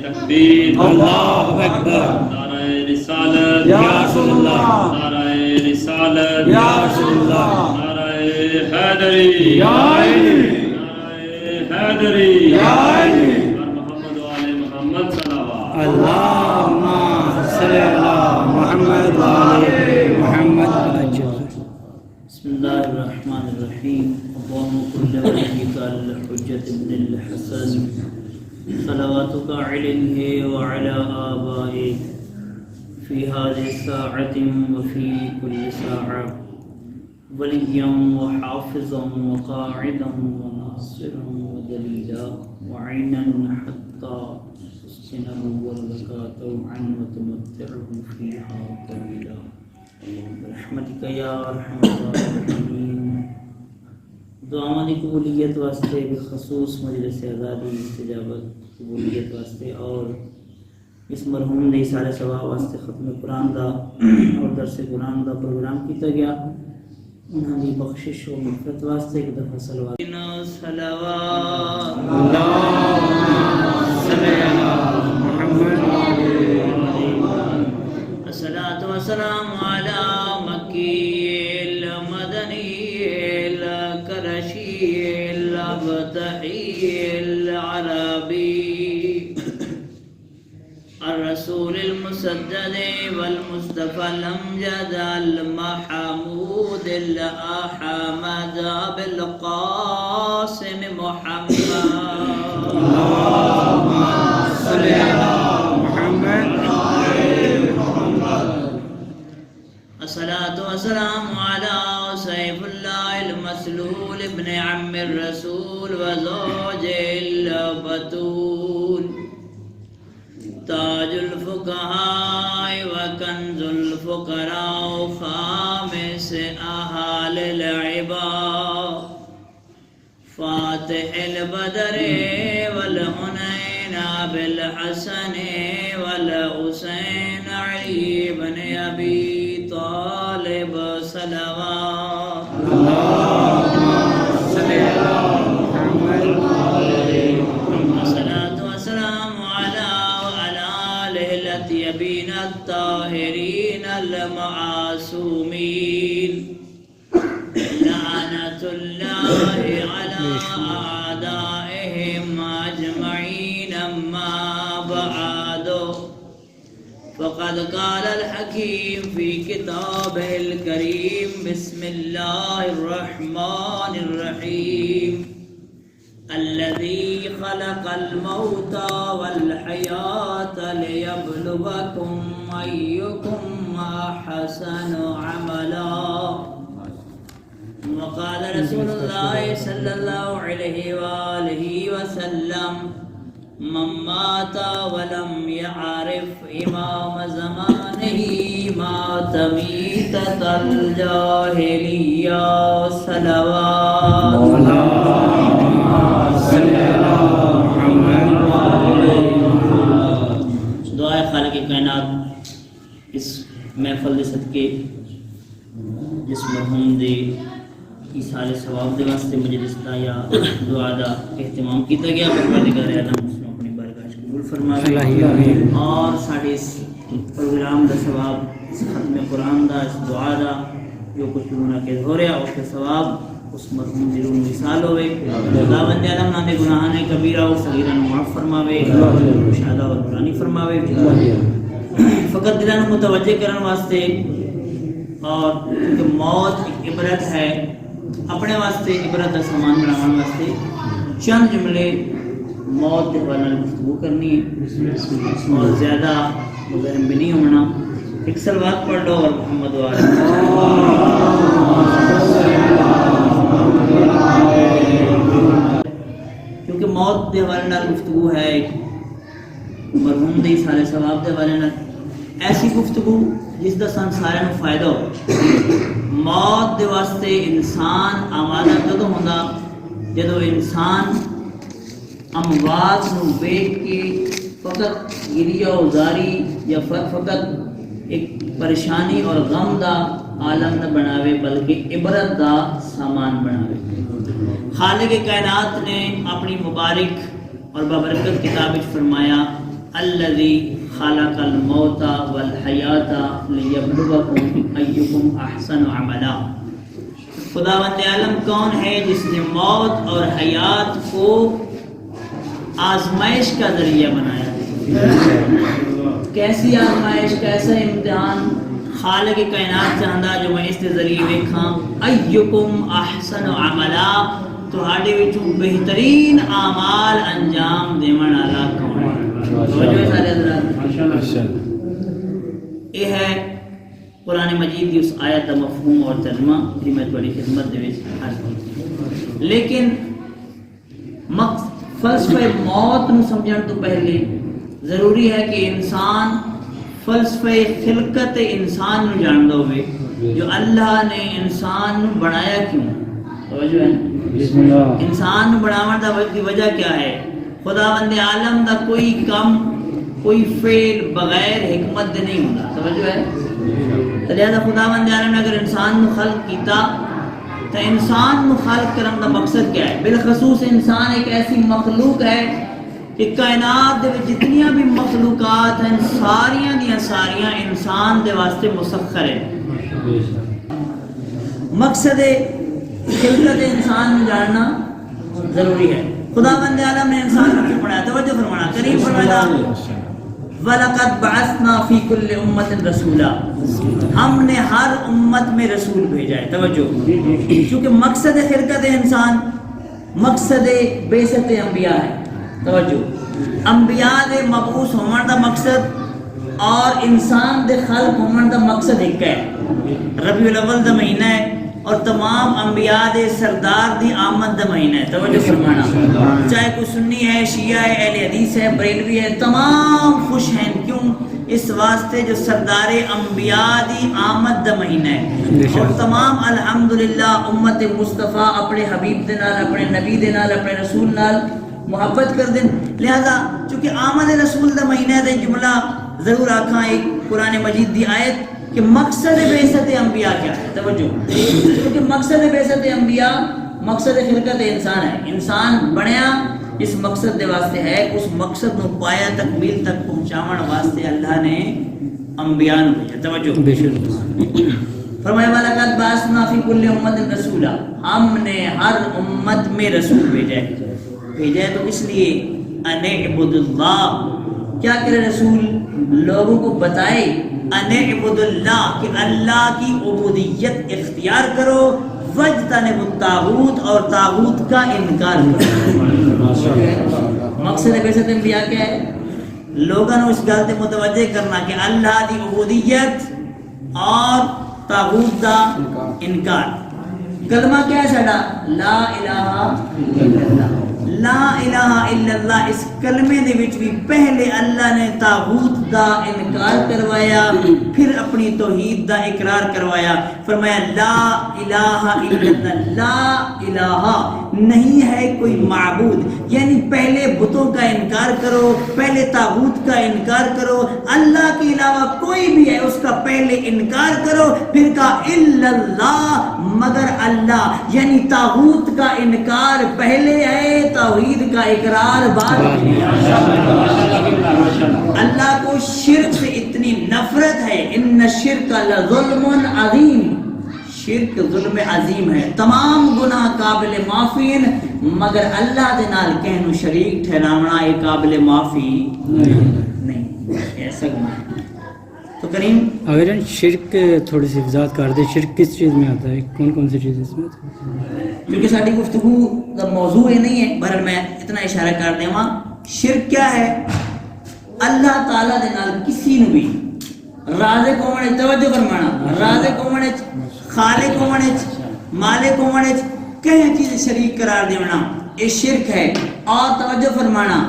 تکبیر اللہ اکبر نعرہ رسالت یا رسول اللہ نعرہ رسالت یا رسول اللہ نعرہ حیدری یا علی نعرہ حیدری یا علی اور محمد و آل محمد صلوات اللہم صلی علی محمد و آل محمد بسم اللہ الرحمن الرحیم اللہم کل ولیک الحجت ابن الحسن صلواتک علیہ وعلی آبائہ فی هذه الساعة وفی کل ساعة ولیا وحافظا وقاعدا وناصرا ودلیلا وعینا حتی تسکنه والزکاة عن وتمتعه فیها طویلا برحمتک یا ارحم الراحمین. دعاؤں کی قبولیت واسطے بخصوص مجلس آزادی استجابت قبولیت واسطے اور اس مرحوم نے سارے ثواب واسطے ختم قرآن دا اور درس قرآن دا پروگرام کیتا گیا. انہوں کی بخشش و مغفرت واسطے ایک دفعہ صلوات الصلاة والسلام على مكي المدني القرشي الأبتحي العربي الرسول المسدد والمصطفى الأمجد المحمود الأحمد بالقاسم محمد اللهم صل على محمد الصلاة والسلام على سيف الله المسلول ابن عم الرسول وزوج البتول تاج الفقهاء وكنز الفقراء خامس أهل العباد فاتح البدر والهنين بالحسن والحسين علي بن أبي طالب صلوات اللهم صل على محمد الصلاة والسلام على آله الطيبين الطاهرين المعصومين لعنة الله على أعدائهم أجمعين. أما بعد فقد قال الحكيم في كتابه الكريم بسم الله الرحمن الرحيم الذي خلق الموت والحياة ليبلوكم أيكم أحسن عملا. وقال رسول الله صلى الله عليه وآله وسلم من مات ولم يعرف إمام زمانه مات ميتة الجاهلية. صلوات اللهم صل على محمد دعائے خالق کائنات اس محفل دے صدقے جس مرحوم دے ایسال ثواب دے واسطے مجلس دا یا دعا دا اہتمام کیتا گیا. پروردگار عالم اس کو اپنی بارگاہ وچ قبول فرماوے اور ساڈے اس پروگرام دا ثواب اس ختم قرآن دا اس دعا دا جو کچھ منعقد ہو رہا اس کے ثواب اس مرحوم دی روح وصال ہوئے. خدا بندے عالم نہ گناہان کبیرہ و صغیرہ معاف فرماوے مشاہدہ اور نورانی فرماوے. فقط دلوں متوجہ کرنے واسطے اور کیونکہ موت ایک عبرت ہے اپنے واسطے عبرت کا سامان بنانے واسطے چند جملے موت کے بارے میں گفتگو کرنی ہے اور زیادہ مزاحم بھی نہیں ہونا. ایک صلوات پڑھ لو اور محمد وعلی کیونکہ موت کے حوالے نال گفتگو ہے مرحوم دی سارے ثواب کے حوالے نال ایسی گفتگو جس کا سن سارے فائدہ ہو. موت دے واسطے انسان آمادہ کدو ہوتا جدو انسان اموات نو ویکھ کے فقط گریہ و زاری یا فقط ایک پریشانی اور غم دا عالم نہ بناوے بلکہ عبرت دا سامان بناوے. خالق کائنات نے اپنی مبارک اور بابرکت کتاب وچ فرمایا الذی خلق الموت والحیات لیبلوکم ایکم احسن عملا. خداوند عالم کون ہے جس نے موت اور حیات کو آزمائش کا ذریعہ بنایا؟ کیسی آزمائش، کیسا امتحان؟ خالق کائنات چاہتا جو میں اس کے ذریعے دیکھاں ایکم احسن عملا، تہاڈے وچوں بہترین اعمال انجام دیون والا کون ہے؟ توجہ ہے سارے حضرات. یہ ہے قرآن مجید کی اس آیت کا مفہوم اور ترجمہ کہ میں تھوڑی خدمت دے وچ عرض کیتی. لیکن فلسفہ موت نو سمجھن تو پہلے ضروری ہے کہ انسان فلسفہ خلقت انسان نو جاندا ہوئے، جو اللہ نے انسان نو بنایا کیوں. توجہ ہے، انسان نو بناون دی وجہ کیا ہے؟ خداوند عالم دا کوئی کم، کوئی فعل بغیر حکمت دے نہیں ہوندا. توجہ ہے، لہذا خداوند عالم نے اگر انسان نو خلق کیتا تو انسان نو خلق کرن دا مقصد کیا ہے؟ بالخصوص انسان ایک ایسی مخلوق ہے کہ کائنات دے جتنیاں بھی مخلوقات ہیں ساریاں انسان دے واسطے مسخر ہیں. مقصد خلقت انسان میں جاننا ضروری ہے. خداوند عالم نے انسان کو کیوں بنایا؟ توجہ فرمانا. کریم فرمایا وَلَقَدْ بَعَثْنَا فِي كُلِّ أُمَّةٍ رَسُولًا، ہم نے ہر امت میں رسول بھیجا ہے. توجہ، کیونکہ مقصد خلقت انسان، مقصد بعثت انبیاء ہے. توجہ، انبیاء دے مبعوث ہونے دا مقصد اور انسان دے خلق ہونے دا مقصد ایک ہے. ربیع الاول دا مہینہ ہے اور تمام انبیاء دے سردار دی آمد دا مہینہ ہے. توجہ فرمانا. چاہے کوئی سنی ہے، شیعہ ہے، اہل حدیث ہے، بریلوی ہے، تمام خوش ہیں. کیوں؟ اس واسطے جو سردار انبیاء دی آمد دا مہینہ ہے. اور تمام الحمدللہ امت مصطفیٰ اپنے حبیب دے نال، اپنے نبی دے نال، اپنے رسول نال محبت کر دیں. لہذا چونکہ آمد رسول دا مہینہ دے جملہ ضرور آکھاں ایک قرآن مجید دی آیت کہ مقصد بعثت انبیاء کیا ہے. توجہ، کیونکہ مقصد بعثت انبیاء مقصد خلقت انسان ہے. انسان بنیا اس مقصد دے واسطے ہے، اس مقصد نو پایا تکمیل تک پہنچاون واسطے اللہ نے انبیاء نو بھیجا. توجہ فرمایا وَلَقَدْ بَعَثْنَا فِي كُلِّ أُمَّةٍ رَسُولًا، ہم نے ہر امت میں رسول بھیجا ہے. بھیجا ہے تو اس لیے ان اعبد اللہ، کیا کرے رسول؟ لوگوں کو بتائے ان اعبد اللہ، کہ اللہ کی عبودیت اختیار کرو، وجتنبوا الطاغوت، اور طاغوت کا انکار کرو. مقصد بعثت انبیاء کیا ہے؟ لوگوں اس گل تے متوجہ کرنا کہ اللہ دی عبودیت اور طاغوت دا انکار. کلمہ کیا ہے ساڈا؟ لا الہ الا اللہ. لا الہ الا اللہ، اس کلمے دے وچ بھی پہلے اللہ نے طاغوت دا انکار کروایا، پھر اپنی توحید دا اقرار کروایا. فرمایا لا الہ الا اللہ، لا الہ نہیں ہے کوئی معبود، یعنی پہلے بتوں کا انکار کرو، پہلے طاغوت کا انکار کرو، اللہ کے علاوہ کوئی بھی ہے اس کا پہلے انکار کرو، پھر کہا الا اللہ، مگر اللہ، یعنی طاغوت کا انکار پہلے ہے، توحید کا اقرار بعد میں. اللہ کو شرک سے اتنی نفرت ہے، ان الشرک لظلم عظیم، شرک ظلم عظیم ہے، تمام گناہ قابل معافی ہیں، مگر اللہ دے نال کہنو شریک ٹھہراونا یہ قابل معافی نہیں، ایسا گناہ ہے. تو کریم اگر شرک تھوڑی سی وضاحت کر دیں، شرک کس چیز میں آتا ہے، کون کون سی چیز اس میں؟ کیونکہ ساری گفتگو کا موضوع یہ نہیں ہے، بہرحال میں اتنا اشارہ کر دیں. وہاں شرک کیا ہے؟ اللہ تعالیٰ دے نال کسی نو بھی رازق ہونے، توجہ فرمانا، رازق ہونے، خالق ہونے، مالک ہونے، کہیں چیز شریک قرار دینا، یہ شرک ہے. اور توجہ فرمانا،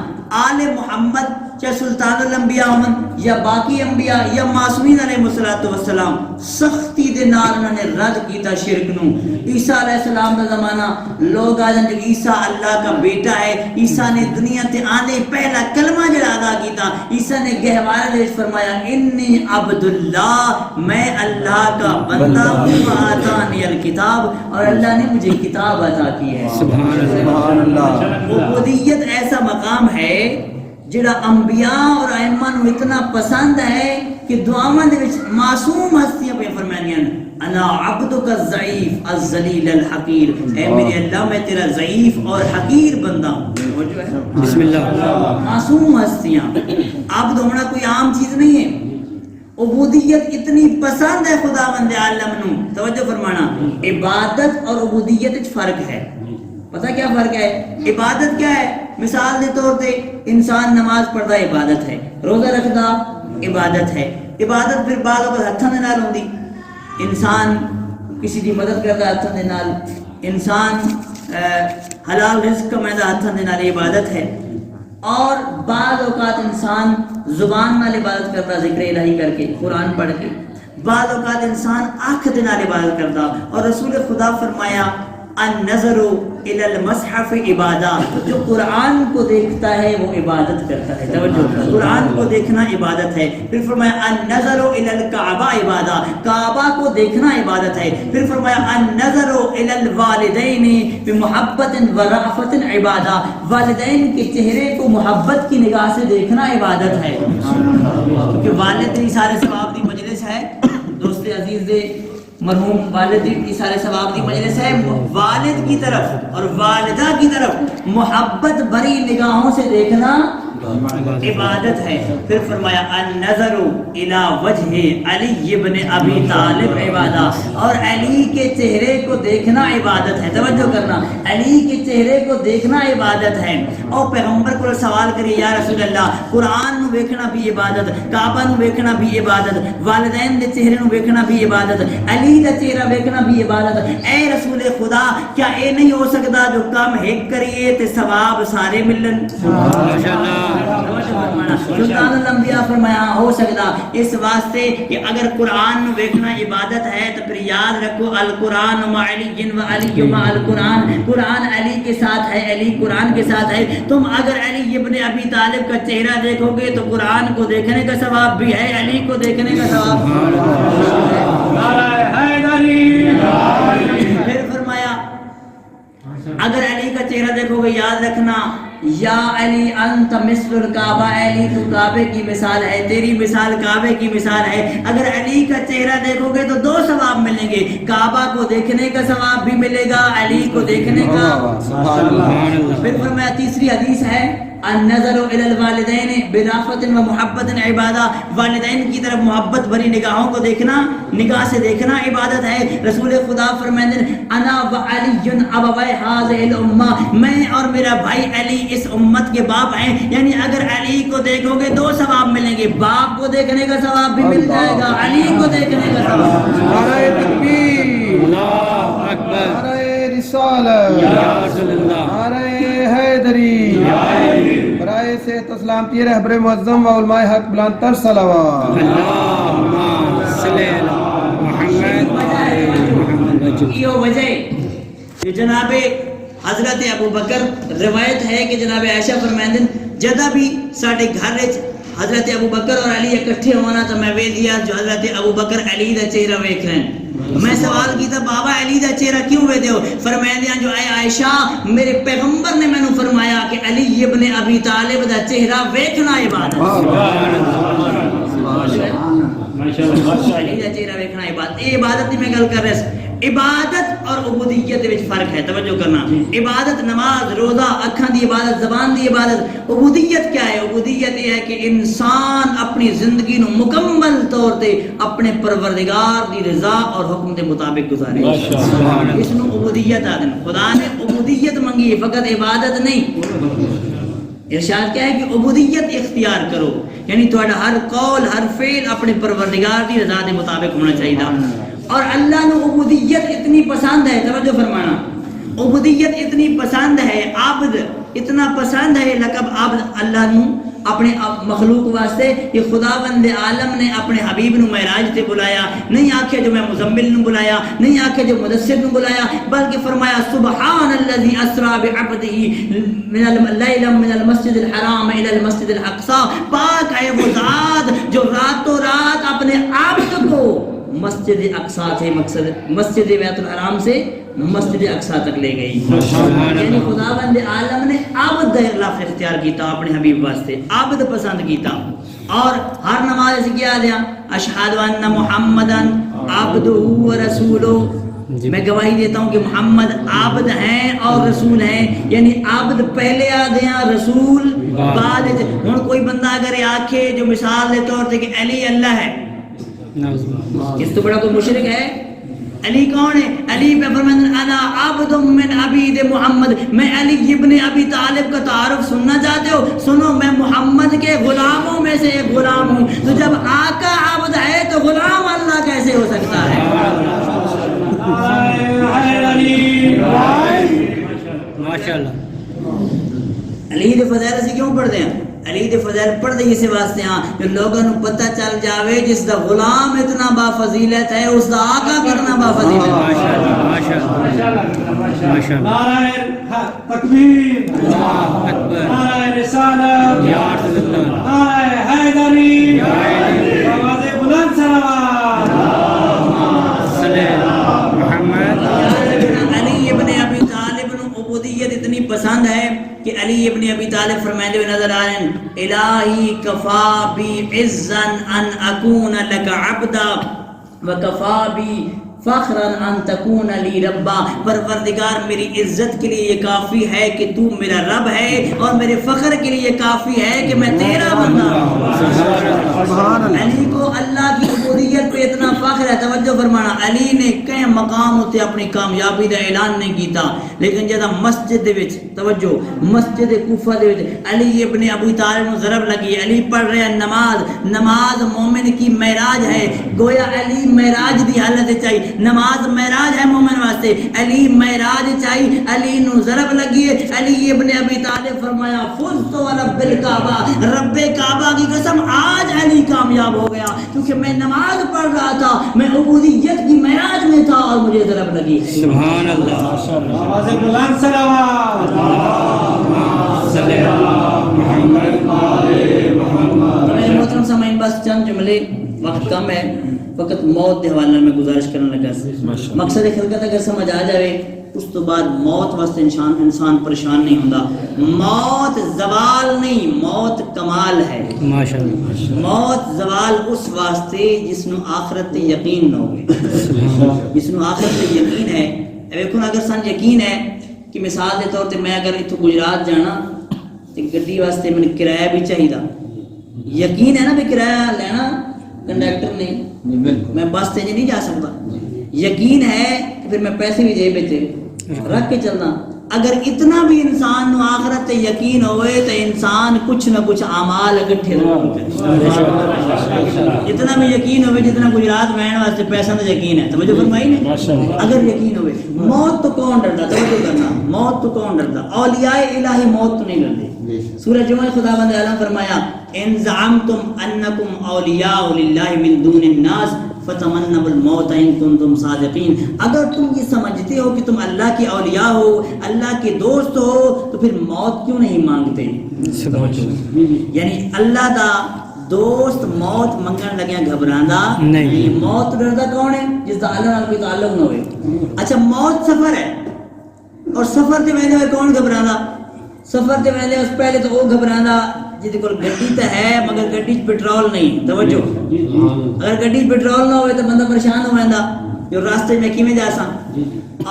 آل محمد چاہے سلطان الانبیاء ہوں یا باقی انبیاء یا معصومین علیہ السلام، سختی دے نال انہوں نے رد کیتا شرک نو. عیسیٰ علیہ السلام کا زمانہ لوگ آ جاندے عیسیٰ اللہ کا بیٹا ہے. عیسیٰ نے دنیا تے آنے پہلا کلمہ جڑا ادا کیتا، عیسیٰ نے گہوارے دے فرمایا انی عبد اللہ، میں اللہ کا بندہ ہوں، آتانی الکتاب، اور اللہ نے مجھے کتاب عطا کی ہے. سبحان اللہ. عبودیت ایسا مقام ہے جڑا انبیاء اور ائمہ نو اتنا پسند ہے کہ دعاواں دے وچ معصوم ہستیاں پہ فرمانیاں انا عبدک الضعیف الذلیل الحقیر، اے میرے اللہ میں تیرا ضعیف اور حقیر بندہ ہوں۔ بسم اللہ۔ معصوم ہستیاں، عبد ہونا کوئی عام چیز نہیں ہے۔ عبودیت اتنی پسند ہے خداوند عالم نو، توجہ فرمانا، عبادت اور عبودیت وچ فرق ہے۔ پتہ کیا فرق ہے؟ عبادت کیا ہے؟ مثال دے طور پہ انسان نماز پڑھتا عبادت ہے، روزہ رکھتا عبادت ہے۔ عبادت پھر بعد اوقات ہتھاں دے نال ہوندی، انسان کسی دی مدد کرتا ہتھاں دے نال، انسان حلال رزق کمائندا ہتھاں دے نال، عبادت ہے۔ اور بعض اوقات انسان زبان نال عبادت کرتا، ذکر الہی کر کے، قرآن پڑھ کے۔ بعض اوقات انسان آنکھ دے نال عبادت کرتا، اور رسول خدا فرمایا النظر الی المصحف عبادہ، جو قرآن کو دیکھتا ہے وہ عبادت کرتا ہے۔ توجہ، قرآن کو دیکھنا عبادت ہے۔ پھر فرمایا النظر الی الکعبہ عبادہ، کعبہ کو دیکھنا عبادت ہے۔ پھر فرمایا النظر الی الوالدین بمحبت ورأفت عبادہ، والدین کے چہرے کو محبت کی نگاہ سے دیکھنا عبادت ہے، کیونکہ والد ایثار ثواب دی مجلس ہے، دوست عزیز دے مرحوم والد کی سارے ثواب دی مجلس ہے۔ والد کی طرف اور والدہ کی طرف محبت بھری نگاہوں سے دیکھنا عبادت ہے۔ پھر فرمایا النظر الی وجہ علی ابن ابی طالب عبادہ، اور علی کے چہرے کو دیکھنا عبادت ہے۔ توجہ کرنا، علی کے چہرے کو دیکھنا عبادت ہے۔ اور پیغمبر کو سوال کری یا رسول اللہ، قرآن نو ویکھنا بھی عبادت، کعبہ نو ویکھنا بھی عبادت، والدین دے چہرے نو ویکھنا بھی عبادت، علی دا چہرہ ویکھنا بھی عبادت، اے رسول خدا کیا اے نہیں ہو سکتا جو کام ایک کریے تے ثواب سارے ملن؟ ماشاءاللہ۔ سلطان الانبیاء فرمایا ہو سکتا، اس واسطے کہ اگر قرآن نو ویکھنا عبادت ہے تو پھر یاد رکھو القرآن مع علی و علی مع القرآن، قرآن علی کے ساتھ ہے، علی قرآن کے ساتھ ہے۔ تم اگر علی ابن ابی طالب کا چہرہ دیکھو گے تو قرآن کو دیکھنے کا ثواب بھی ہے، علی کو دیکھنے کا ثواب۔ پھر فرمایا اگر علی کا چہرہ دیکھو گے یاد رکھنا یا علی انت مثل الکعبہ، علی تو کعبے کی مثال ہے، تیری مثال کعبے کی مثال ہے۔ اگر علی کا چہرہ دیکھو گے تو دو ثواب ملیں گے، کعبہ کو دیکھنے کا ثواب بھی ملے گا، علی کو دیکھنے کا۔ پھر فرمایا تیسری حدیث ہے النظر الی الوالدین برافت و محبت عبادہ، والدین کی طرف محبت بھری نگاہوں کو دیکھنا، نگاہ سے دیکھنا عبادت ہے۔ رسول خدا فرماتے ہیں انا و علی ابوی هذه الامہ، میں اور میرا بھائی علی اس امت کے باپ ہیں، یعنی اگر علی کو دیکھو گے دو ثواب ملیں گے، باپ کو دیکھنے کا ثواب بھی مل جائے گا، علی کو دیکھنے کا ثواب۔ نعرہ تکبیر، اللہ اکبر، نعرہ رسالت، یا رسول اللہ، نعرہ حیدری، برائے سے سلامتی رہبر معظم و علماء حق بلند تر صلوات۔ اللہم صلی علی محمد۔ یہ وجہ کہ جناب حضرت ابو بکر روایت ہے کہ جناب عائشہ فرمائیں جدہ بھی ساڑھے گھر وچ حضرت ابو بکر اور علی اکٹھے ہونا تو میں ویکھ لیا جو حضرت ابو بکر علی دا چہرہ ویکھ رہے ہیں۔ میں سوال کیتا بابا علی دا چہرہ کیوں وے دیو؟ فرمایا جو اے عائشہ میرے پیغمبر نے میں نے فرمایا کہ علی ابن ابی طالب دا چہرہ ویکھنا عبادت علی دا چہرہ ویکھنا عبادت، اے عبادت دی میں گل کر رہا ہوں۔ عبادت اور عبودیت وچ فرق ہے، توجہ کرنا۔ عبادت نماز روزہ اکھاں دی عبادت، زبان دی عبادت۔ عبودیت کیا ہے؟ عبودیت یہ ہے کہ انسان اپنی زندگی نو مکمل طور تے اپنے پروردگار دی رضا اور حکم دے مطابق گزارے، اس نو عبودیت آدن۔ خدا نے عبودیت منگی فقط عبادت نہیں۔ ارشاد کیا ہے کہ عبودیت اختیار کرو، یعنی تہاڈا ہر قول ہر فعل اپنے پروردگار دی رضا دے مطابق ہونا چاہیے۔ اور اللہ نے عبودیت اتنی پسند ہے، توجہ فرمانا، عبودیت اتنی پسند ہے، عبد اتنا پسند ہے، لقب عبد اللہ نو اپنے مخلوق واسطے کہ خداوند عالم نے اپنے حبیب نو معراج تے بلایا، نہیں آکھے جو میں مزمل نو بلایا، نہیں آکھے جو مدثر نو بلایا، بلکہ فرمایا سبحان الذی اسرا بعبدہ من اللیل من المسجد الحرام الى المسجد الاقصی، پاک ہے وہ ذات جو راتوں رات اپنے عبد کو مسجد اقصا تھے، مقصد مسجد بیت الحرام سے مسجد اقصا تک لے گئی. یعنی خداوند عالم نے عبد لفظ اختیار کیتا اپنے حبیب واسطے، عبد پسند کیتا. اور ہر نماز سے کیا دیا اشہد ان محمدن عبدہ و رسولہ، میں گواہی دیتا ہوں کہ محمد عبد ہیں اور رسول ہیں. یعنی عبد پہلے آ دیا، رسول بعد. ہوں کوئی بندہ اگر آکھے جو مثال کے طور پہ کہ علی اللہ ہے، اس تو بڑا کوئی مشرک ہے؟ علی کون ہے؟ علی پہ فرماتے ہیں انا عبد من عبید محمد، میں علی ابن ابی طالب کا تعارف سننا چاہتے ہو؟ سنو، میں محمد کے غلاموں میں سے ایک غلام ہوں. تو جب آقا عبد ہے تو غلام اللہ کیسے ہو سکتا ہے؟ ماشاءاللہ. علی دے فضائل سے کیوں پڑھتے ہیں؟ علی دے فضائل پڑھتے ہی سے واسطے ہاں جو لوگوں کو پتہ چل جاوے جس دا غلام اتنا با فضیلت ہے اس دا آقا کتنا با فضیلت ہے. ماشاءاللہ. نعرہ تکبیر، نعرہ رسالت، نعرہ حیدری، آواز بلند صلوات. علی ابن ابی طالب نو عبودیت اتنی پسند ہے کہ علی ابن ابی طالب فرمائے ہوئے نظر آ رہے ہیں الہی کفا بی عزا ان اکون لک عبدا وکفا بی فخرا ان تکون لی ربا. پروردگار میری عزت کے لیے یہ کافی ہے کہ تو میرا رب ہے، اور میرے فخر کے لیے یہ کافی ہے کہ میں تیرا بندہ ہوں. علی کو اللہ کی عبودیت پہ اتنا فخر ہے. توجہ فرمانا، علی نے کئی مقام ہوتے اپنی کامیابی کا اعلان نہیں کیتا، لیکن جب مسجد دے وچ توجہ مسجد کوفہ دے وچ علی ابن ابی طالب کو ضرب لگی، علی پڑھ رہے ہیں نماز مومن کی معراج ہے. گویا علی معراج دی حالت چاہیے، نماز معراج ہے مومن واسطے، علی معراج چاہیے. علی نو ضرب لگی، علی ابن ابی طالب فرمایا فزت ورب الکعبہ، رب کعبہ کی قسم آج علی کامیاب ہو گیا کیونکہ میں نماز پڑھ رہا تھا، میں عبودیت کی معراج میں تھا اور مجھے ضرب لگی. سبحان اللہ. آواز بلند صلوات. میرے محترم سامعین، بس چند جملے، وقت کم ہے، فقط موت کے حوالے میں گزارش کرنے لگا. مقصد خلقت اگر سمجھ آ جائے اس تو بعد موت واسطے انسان پریشان نہیں ہوتا. موت زوال نہیں، موت کمال ہے. ماشاءاللہ. موت زوال اس واسطے جس نو آخرت تے یقین نہ ہوئے، جس نو آخرت تے یقین ہے. ویکھو اگر سن یقین ہے کہ مثال کے طور پہ میں اگر اتوں گجرات جانا تو گڈی واسطے میں کرایہ بھی چاہیے، یقین ہے نا بھی کرایہ لینا کنڈکٹر نے، میں بس تے نہیں جا سکتا. یقین ہے کہ پھر میں پیسے بھی جیب وچ رکھ کے چلنا. اگر اتنا بھی انسان نو آخرت تے یقین ہوئے تو انسان کچھ نہ کچھ اعمال اکٹھے اتنا بھی یقین ہوئے جتنا گجرات میں واسطے پیسہ تو یقین ہے. توجہ فرمائی نے، اگر یقین ہوئے. موت تو کون ڈرتا؟ توجہ کرنا، موت تو کون ڈرتا؟ اولیاء الہی موت تو نہیں ڈرتے. سورہ جمعہ خداوند عالم فرمایا ان زعمتم انکم اولیاء للہ من دون الناس فتمنوا الموت ان کنتم صادقین. اگر تم یہ سمجھتے ہو کہ تم اللہ کے اولیاء ہو، اللہ کے دوست ہو، تو پھر موت کیوں نہیں مانگتے؟ یعنی اللہ دا دوست موت منگن لگیا گھبراندا نہیں. موت ڈردا کون ہے؟ جس دا اللہ نال کوئی تعلق نہ ہوئے. اچھا موت سفر ہے، اور سفر تے ویلے کون گھبراندا؟ سفر تے ویلے اس پہلے تو وہ گھبراندا جہدے کول گڈی تے ہے مگر گڈی وچ پیٹرول نہیں. توجہ، اگر گڈی وچ پیٹرول نہ ہوئے تو بندہ پریشان ہو جاندا جو راستے میں کیویں جا سا.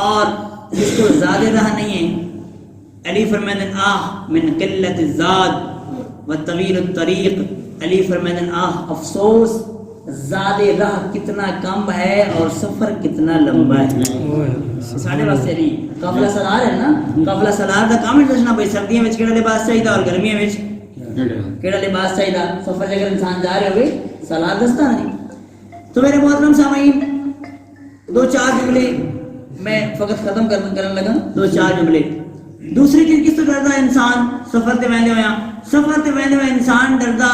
اور جس کو زیادہ راہ نہیں ہے، علی فرماتے ہیں آہ من قلت الزاد وطویل الطریق. علی فرماتے ہیں آہ افسوس، زیادہ راہ کتنا کم ہے اور سفر کتنا لمبا ہے. ساڑھے واسطے علی قافلہ سالار ہے نا، قافلہ سالار دا کام ہے دسنا بھائی سردیاں وچ کیڑا لباس چاہیے اور گرمیاں وچ کیڑا لباس چاہیے. سفر اگر انسان جا رہے ہوئے سالار دستا نہیں. تو میرے محترم سامعین، دو چار جملے میں فقط ختم کرنے لگا. دو چار جملے. دوسری چیز کس طرح ڈردا انسان سفر تے ویندے ہویا؟ سفر تے ویندے ہوئے انسان ڈردا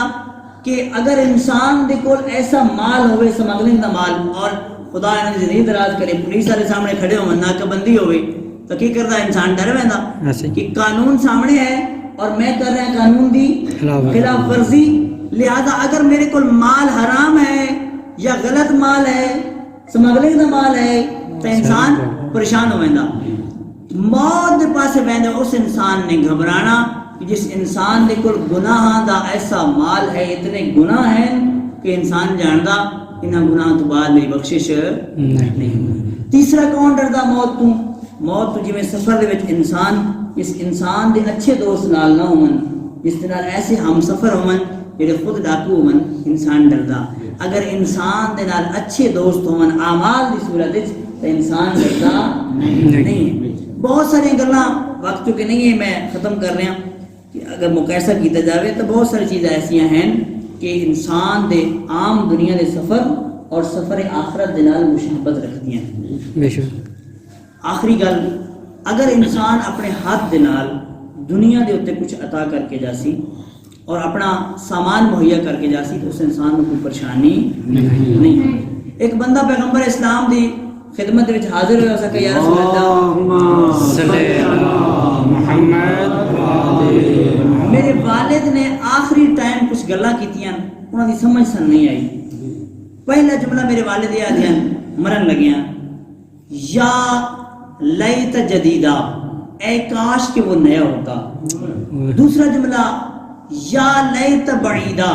کہ اگر انسان دے کول ایسا مال ہوئے سمگلنگ دا مال، اور خدا انہاں دی زندگی دراز کرے، پولیس والے سامنے کھڑے ہو ناکہ بندی ہوئے، تو کی کردا انسان ڈر ویندا کہ قانون سامنے ہے اور میں کر رہا قانون دی خلاف ورزی. لہذا اگر میرے کول مال حرام ہے یا غلط مال ہے سمگلنگ دا مال ہے تو انسان پریشان ہو ویندا موت دے پاسے ویندے اس انسان نے گھبرانا کہ جس انسان دے کول گناہاں دا ایسا مال ہے اتنے گناہ ہیں کہ انسان جاندا انہاں گناہ تو بعد میری بخشش نہیں. تیسرا کون ڈردا موت تو؟ موت تو جویں سفر دے وچ انسان اس انسان دے اچھے دوست نال نہ ہون جس دے نال ایسے ہم سفر ہون جڑے خود ڈاکو ہون انسان ڈردا. اگر انسان دے نال اچھے دوست ہون اعمال دی صورت وچ تے انسان ڈردا نہیں. بہت ساری گلاں وقت چکے نہیں ہے میں ختم کر رہا کہ اگر مقایسہ کیتا جاوے تو بہت ساری چیزیں ایسیاں ہیں کہ انسان دے عام دنیا دے سفر اور سفر آخرت دے نال مشابہت رکھدی ہیں. بے شک. آخری گل اگر انسان اپنے ہاتھ دے نال دنیا دے اوتے کچھ عطا کر کے جاسی اور اپنا سامان مہیا کر کے جاسی تو اس انسان کو کوئی پریشانی نہیں ہے. ایک بندہ پیغمبر اسلام دی خدمت وچ حاضر ہو سکے یا رسول اللہ صلی اللہ محمد میرے والد نے آخری ٹائم کچھ گلاں کیتیاں انہاں دی سمجھ سن نہیں آئی. پہلا جملہ میرے والد یہ آدھیاں مرن لگیاں یا لیت جدیدہ اے کاش کہ وہ نیا ہوتا. دوسرا جملہ یا لیت بعیدہ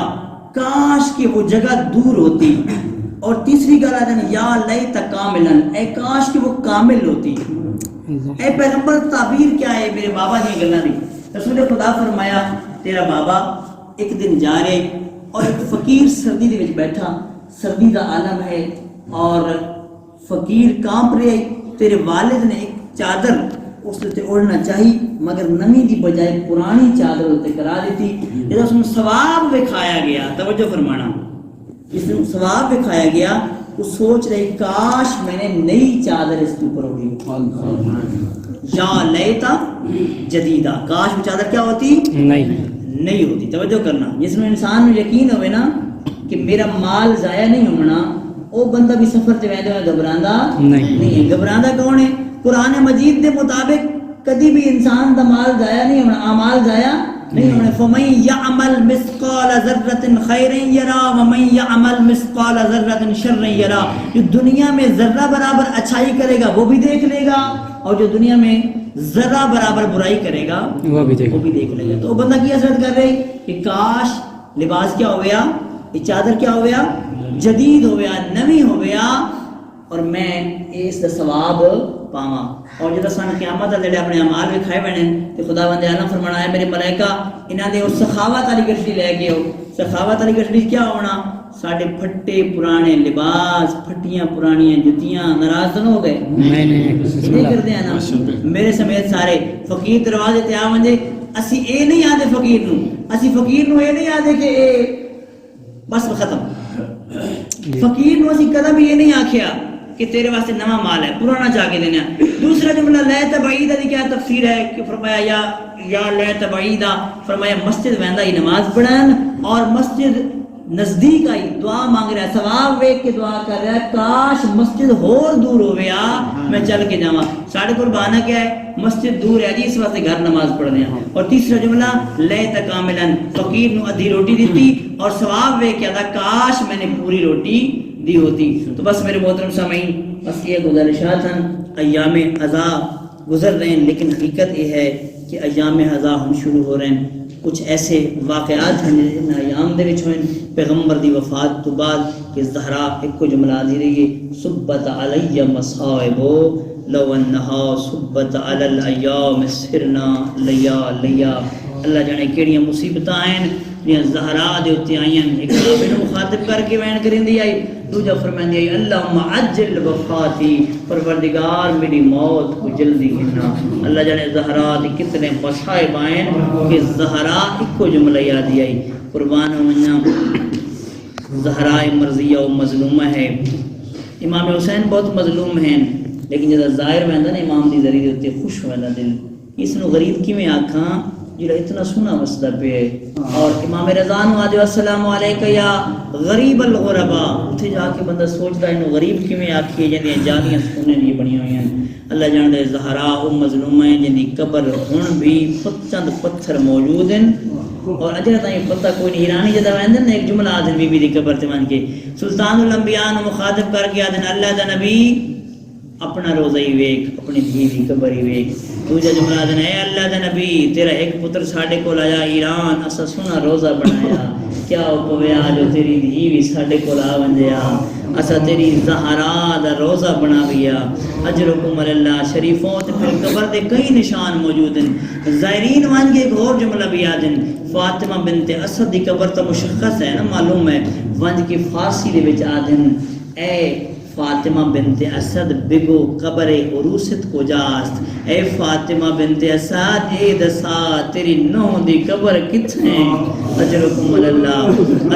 کاش کہ وہ جگہ دور ہوتی. اور تیسری گل آدھیں یا لیت کاملن اے کاش کہ وہ کامل ہوتی. اے پیغمبر تعبیر کیا ہے میرے بابا دی گلاں دی؟ رسول خدا فرمایا تیرا بابا ایک دن جا رہے اور ایک فقیر سردی دے وچ بیٹھا سردی دا عالم ہے اور فقیر کانپ رہے تیرے والد نے ایک چادر اس تے اوڑھنا چاہی مگر نمی دی بجائے پرانی چادر تے کرا دیتی. جب اس میں ثواب دکھایا گیا توجہ فرمانا جس میں ثواب دکھایا گیا وہ سوچ رہے کاش میں نے نئی چادر اس کے اوپر اوڑھی یا لیتا جدیدہ کاش وہ چادر کیا ہوتی نہیں ہوتی. توجہ کرنا جس میں انسان میں یقین ہوئے نا کہ میرا مال ضائع نہیں ہونا وہ بندہ بھی سفر تے ویندے ہوئے گھبراندا نہیں ہے. گھبراندا کون ہے؟ قرآن مجید دے مطابق کدی بھی انسان دا مال ضائع نہیں ہونا اعمال ضائع نہیں ہونے. فَمَن يَعْمَلْ مِثْقَالَ ذَرَّةٍ خَيْرًا يَرَى وَمَن يَعْمَلْ مِثْقَالَ ذَرَّةٍ شَرًّا يَرَى. جو دنیا میں ذرہ برابر اچھائی کرے گا وہ بھی دیکھ لے گا اور جو دنیا میں ذرہ برابر برائی کرے گا وہ بھی دیکھ لے گا. تو وہ بندہ کی حسرت کر رہے کہ کاش لباس کیا ہو گیا یہ چادر کیا ہو گیا جدید ہو گیا نوی ہو گیا اور میں اس دا ثواب پاواں. اور جدا سن قیامت دے اپنے اعمال وکھائے بنے تے خداوند عالم فرمانا ہے میرے ملائکہ انہاں دے اس سخاوت والی گڈی لے کے آؤ. سخاوت والی گڈی کیا ہونا؟ ساڈے پھٹے پرانے لباس پھٹیاں پرانیاں جتیاں ناراض ہو گئے نہیں کرتے ہیں نا میرے سمیت سارے فقیر دروازے تے آ ونجے اسی اے نہیں آدے فقیر نو اسی فقیر نو اے نہیں آدے کہ اے بس ختم. فقیر نو اسی کدی بھی یہ نہیں آکھیا کہ تیرے واسطے نواں مال ہے پرانا جا کے دینا. دوسرا جملہ لیت بعیدہ دی کیا تفسیر ہے کہ فرمایا یا لیت بعیدہ فرمایا مسجد ویندا ہی نماز پڑھن اور مسجد نزدیک آئی دعا مانگ رہا ہے ثواب ویکھ کے دعا کر رہا ہے کاش مسجد ہور دور ہویا میں چل کے جاواں. ساڈے کول بہانہ کیا ہے مسجد دور ہے جی اس واسطے گھر نماز پڑھنے ہیں. اور تیسرا جملہ لیت کاملن فقیر نو ادھی روٹی دیتی اور ثواب ویکھ کے آتا کاش میں نے پوری روٹی دی ہوتی. تو بس میرے محترم سامعین بس یہ گزارشات ہیں. ایام عزا گزر رہے ہیں لیکن حقیقت یہ ہے کہ ایام عزا ہم شروع ہو رہے ہیں. کچھ ایسے واقعات ہیں جن ایام دے وچ ہوئے پیغمبر دی وفات تو بعد کہ زہرا ایک کو جملہ دی رہی ہے صبت علی مصائب لو انہا صبت علی الایام سرنا لیا لیا. اللہ جانے کیڑیاں مصیبتاں ہیں جہاں زہرا دے اتنے آئیں ایک نبی نو مخاطب کر کے وین کرندی آئی دوجا فرماندی آئی اللہم عجل وفاتی پروردگار میری موت کو جلدی کرنا. اللہ جانے زہرا دی کتنے مصائب آئیں کہ زہرا ایک کو جملہ یادی آئی قربان ہونا. زہرا مرضیہ و مظلومہ ہے. امام حسین بہت مظلوم ہیں لیکن جب ظاہر ویندا نا امام دی ذریعے ہوتے خوش ویندا دل اس نو غریب کیویں آکھاں جڑا اتنا سونا مسئلہ پہ ہے. اور امام رضا نو آدھے السلام علیکہ یا غریب الغربا اتھے جا کے بندہ سوچتا ہے انہوں غریب کیویں آکھیے جاندیاں جانیاں سونے دی بنی ہوئی ہیں. اللہ جانتا ہے زہرا او مظلومہ ہیں جن کی قبر ہن بھی چند پتھر موجود ہیں اور اجر تائیں پتہ کوئی نہیں. ایرانی جدا ویندن نے ایک جملہ آدن بی بی دی قبر تے مان کے سلطان الانبیاء نو مخاطب کر کے آدن اللہ دا نبی اپنا روزہ ہی ویک اپنی دھی دی قبر ہی ویک. دوجا جملہ آدن اے اللہ دا نبی تیرا ایک پتر ساڈے کول آیا ایران اسا سونا روزہ بنایا کیا او پویا جو تیری دھی بھی ساڈے کول آ ونجیا اسا تیری زہرا دا روزہ بناویا اجرکم اللہ شریفوں تے پھر قبر دے کئی نشان موجود ہیں. زائرین وان کے ایک اور جملہ بھی آدن فاطمہ بنت اسد دی قبر تو مشخص ہے نا معلوم ہے وان کے فارسی دے وچ آدن اے فاطمہ بنت اسد بگو قبر عروست کو جاست اے فاطمہ بنت اسد اے دسا تیری نو دی قبر کتنے اجرکم اللہ.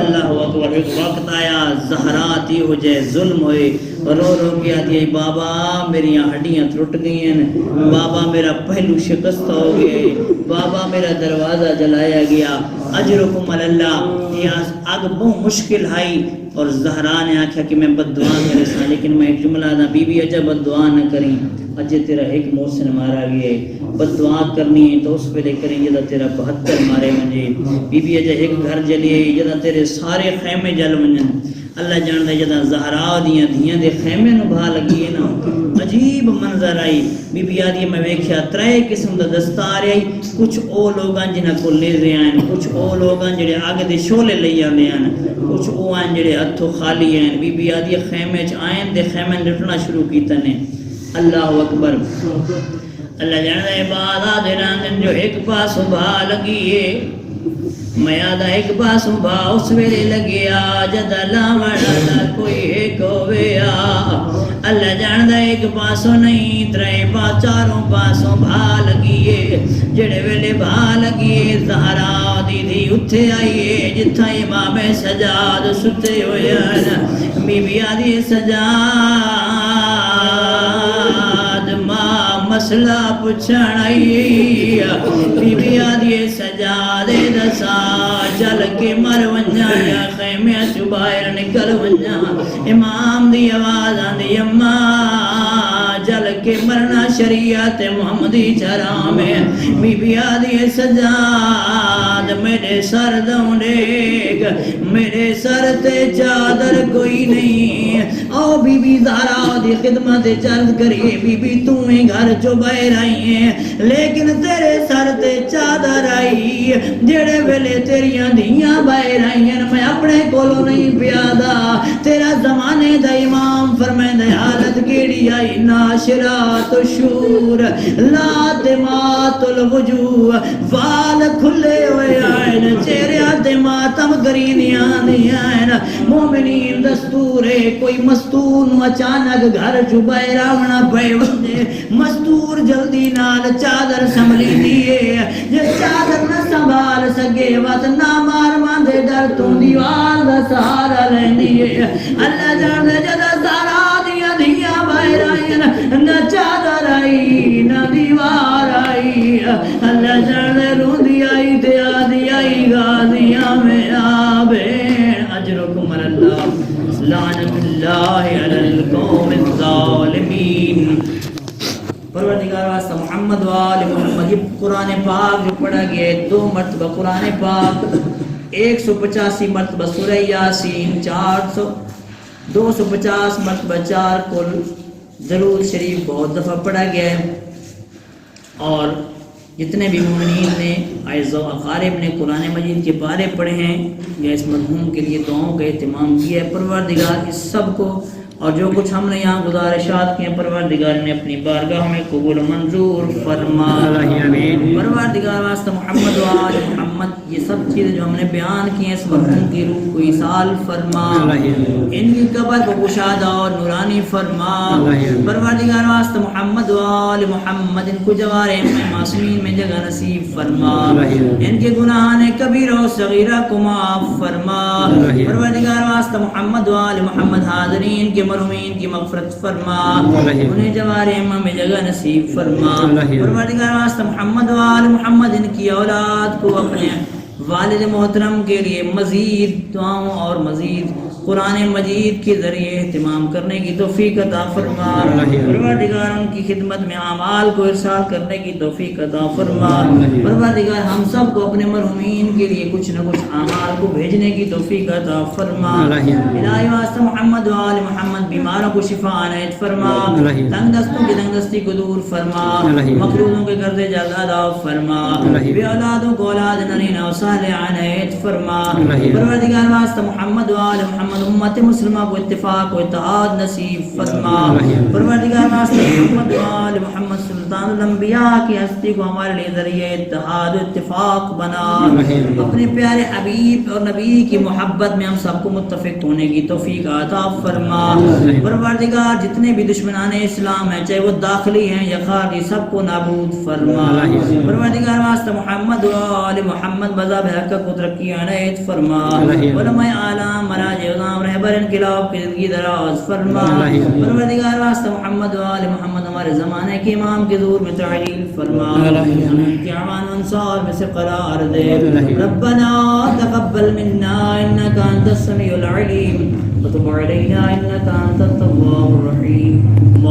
اللہ اکبر. ایک وقت آیا زہرا تی ہو جائے ظلم ہوئے رو رو کے آتی ہے بابا میری ہڈیاں ٹوٹ گئی ہیں بابا میرا پہلو شکست ہو گئے بابا میرا دروازہ جلایا گیا. اجرکم اللہ. یہ اگ بہت مشکل آئی اور زہرا نے آکھا کہ میں بد دعا کرے سا لیکن میں ایک جملہ دا بی بی اجا بد دعا نہ کریں اجے تیرا ایک محسن مارا گئے بد دعا کرنی ہے تو اس پہ لے کریں جدا تیرا 72 مارے منجے. بی بی اجا ایک گھر جلیے جدا تیرے سارے خیمے جل منجن. اللہ جان دے جدا زہرا دیاں دیاں دے خیمے نو بھا لگی ہے نا عجیب منظر آئی. بی بی آدھی میں ویکھیا ترے قسم دا دستار آئی کچھ او لوگاں جنہاں کو لے رہے ہیں کچھ او لوگاں جڑے آگ دے شولے لے آنے ہیں کچھ او ہیں جڑے ہتھوں خالی ہیں. بی بی آدھی خیمے چ آئیں دے خیمے لٹنا شروع کیتا نے. اللہ اکبر. اللہ جاندے بادہ دے رانگن جو ایک پاس بھا لگی ہے میادہ ایک پاس بھا اس ویلے لگیا جدہ لاوڑا کوئی ایک ہویا. اللہ جاندہ ایک پاسوں نہیں ترے چاروں پاسوں بھا لگیے جڑے ویلے بھا لگیے زہرا دی دی اتھے آئیے جتھا امام سجاد ستے ہویا. بی بی آدھی سجاد ماں مسئلہ پچھان آئی بی بی آدھی سجادے دسا چل کے مر ونجا یا خیمے چو باہر نکل ونجا. امام دی آواز آندی اماں جل کے مرنا شریعت محمدی چرام ہے. بی بی آدھی سجاد میرے سر دوں دیکھ میرے سر تے چادر کوئی نہیں. او بی بی زہرا دی خدمت چرد کریے بی بی تمہیں گھر چو باہر آئی ہیں لیکن تیرے سر تے چادر آئی جڑے ویلے تیریاں دیاں باہر آئی ہیں میں اپنے کولو نہیں پیادا. تیرا زمانے دا امام فرمائے حالت کیڑی آئی ناشرات شور لاتمات الوجوہ وال کھلے ہوئے آئین چہریات ماتم گرینیاں نہیں آئین. مومنین دستور ہے کوئی مستون اچانک گھر چھپائے راونا پہ وجے مستور جلدی نال چادر سنبھلی دیئے جس چادر نہ سنبھال سکے وقت نہ مار ماندے در تو دیوار دا سہارا لین دیئے. اللہ جاندے جدہ سارا دیا دیا باہر آئی نہ چادر آئی نہ دیوار آئی. اللہ جاندے روندی آئی تے آدھی آئی غازیاں میں آبین. اجرکم اللہ. لعنت اللہ علی القوم الظالمین. پروردگار واسطہ محمد و آل محمد. یہ قرآن پاک جو پڑھا گیا ہے 2 مرتبہ قرآن پاک 185 مرتبہ سورہ یاسین 250 مرتبہ 4 کل درود شریف بہت دفعہ پڑھا گیا ہے. اور جتنے بھی مومنین نے اعزاء و اقارب نے قرآن مجید کے پارے پڑھے ہیں یا اس مرحوم کے لیے دعاؤں کا اہتمام کیا ہے پروردگار اس سب کو اور جو کچھ ہم نے یہاں گزارشات کیے پروردگار نے اپنی بارگاہ میں قبول منظور فرما. پروردگار واسطہ محمد و آل محمد یہ سب چیزیں جو ہم نے بیان کی ہیں اس مرحوم کی روح کو ایصال فرما ان کی قبر کو کشادہ اور نورانی فرما. پروردگار واسطہ محمد و آل محمد ان کو جوارے میں معصومین میں جگہ نصیب فرما. ان کے گناہان کبیر و صغیرہ کو معاف فرما. پروردگار واسطہ محمد و آل محمد حاضرین کے مرحومین کی مغفرت فرما انہیں جوارے میں جگہ نصیب فرما. پروردگار واسطہ محمد و آل محمد ان کی اولاد کو اپنے والد محترم کے لیے مزید دعاؤں اور مزید قرآن مجید کے ذریعے اہتمام کرنے کی توفیق عطا فرما پروردگار ان کی خدمت میں اعمال کو ارسال کرنے کی توفیق عطا فرما پروردگار ہم سب کو اپنے مرحومین کے لیے کچھ نہ کچھ اعمال کو بھیجنے کی توفیق عطا فرما الہی واسطہ محمد و آل محمد بیماروں کو شفا عنایت فرما تنگ دستوں کی تنگ دستی کو دور فرما مقروضوں کے قرضے جلد ادا فرما بے اولادوں کو اولاد نرینہ و صالح عنایت فرما پروردگار واسطہ محمد و آل محمد امت مسلمہ کو اتفاق و اتحاد نصیب فرما پروردگار واسطہ محمد و آل محمد سلطان الانبیاء کی ہستی کو ہمارے لیے ذریعہ اتحاد و اتفاق بنا اپنے پیارے حبیب اور نبی کی محبت میں ہم سب کو متفق ہونے کی توفیق عطا فرما پروردگار جتنے بھی دشمنان اسلام ہیں چاہے وہ داخلی ہیں یا خارجی سب کو نابود فرما پروردگار واسطہ محمد و آل محمد مذہب حق کو ترقی عنایت فرما علماء اعلام مراجع عظام رہبر انقلاب کی زندگی دراز فرما پروردگار واسطہ محمد و آل محمد ہمارے زمانے کے امام کے ظہور میں تعلیل فرما کے اعوان انصار میں سے قرار دے ربنا تقبل منا انك انت السميع العليم وتب علينا انك انت التواب الرحيم